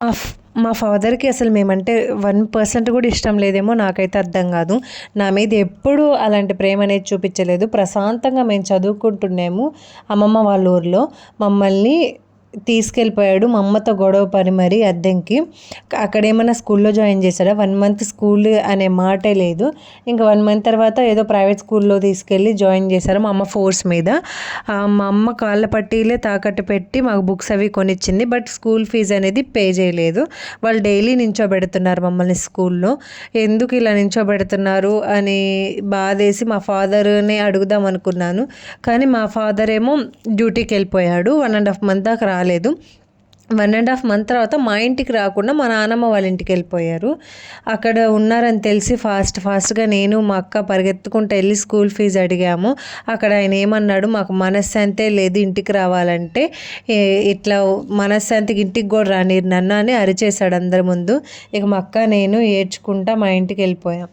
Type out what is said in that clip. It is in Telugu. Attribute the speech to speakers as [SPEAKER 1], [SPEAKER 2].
[SPEAKER 1] మా ఫ్ మా ఫాదర్‌కి అసలు మేమంటే 1% కూడా ఇష్టం లేదేమో నాకైతే అర్థం కాదు. నా మీద ఎప్పుడూ అలాంటి ప్రేమ అనేది చూపించలేదు. ప్రశాంతంగా మేము చదువుకుంటున్నాము అమ్మమ్మ వాళ్ళ ఊర్లో. మమ్మల్ని తీసుకెళ్ళిపోయాడు మా అమ్మతో గొడవ పడి మరీ అద్దెంకి. అక్కడేమన్నా స్కూల్‌లో జాయిన్ చేశాడా? 1 మంత్ స్కూల్ అనే మాటే లేదు. ఇంక 1 మంత్ తర్వాత ఏదో ప్రైవేట్ స్కూల్‌లో తీసుకెళ్ళి జాయిన్ చేశారు మా అమ్మ ఫోర్స్ మీద. మా అమ్మ కాళ్ళ పట్టీలే తాకట్టు పెట్టి మాకు బుక్స్ అవి కొనిచ్చింది. బట్ స్కూల్ ఫీజు అనేది పే చేయలేదు. వాళ్ళు డైలీ నించోబెడుతున్నారు మమ్మల్ని స్కూల్‌లో. ఎందుకు ఇలా నించోబెడుతున్నారు అని బాధేసి మా ఫాదర్‌ని అడుగుదాం అనుకున్నాను. కానీ మా ఫాదర్ ఏమో డ్యూటీకెళ్ళిపోయాడు. 1½ మంత్ దాకా రాలేదు. 1½ మంత్ తర్వాత మా ఇంటికి రాకుండా మా నానమ్మ వాళ్ళ ఇంటికెళ్ళిపోయారు. అక్కడ ఉన్నారని తెలిసి ఫాస్ట్‌గా నేను, మా అక్క పరిగెత్తుకుంటూ వెళ్ళి స్కూల్ ఫీజు అడిగాము. అక్కడ ఆయన ఏమన్నాడు, మాకు మనశ్శాంతే లేదు ఇంటికి రావాలంటే, ఇట్లా మనశ్శాంతికి ఇంటికి కూడా రానీరు నన్ను అని అరిచేశాడు అందరి ముందు. ఇక మా అక్క నేను ఏడ్చుకుంటా మా ఇంటికి వెళ్ళిపోయాం.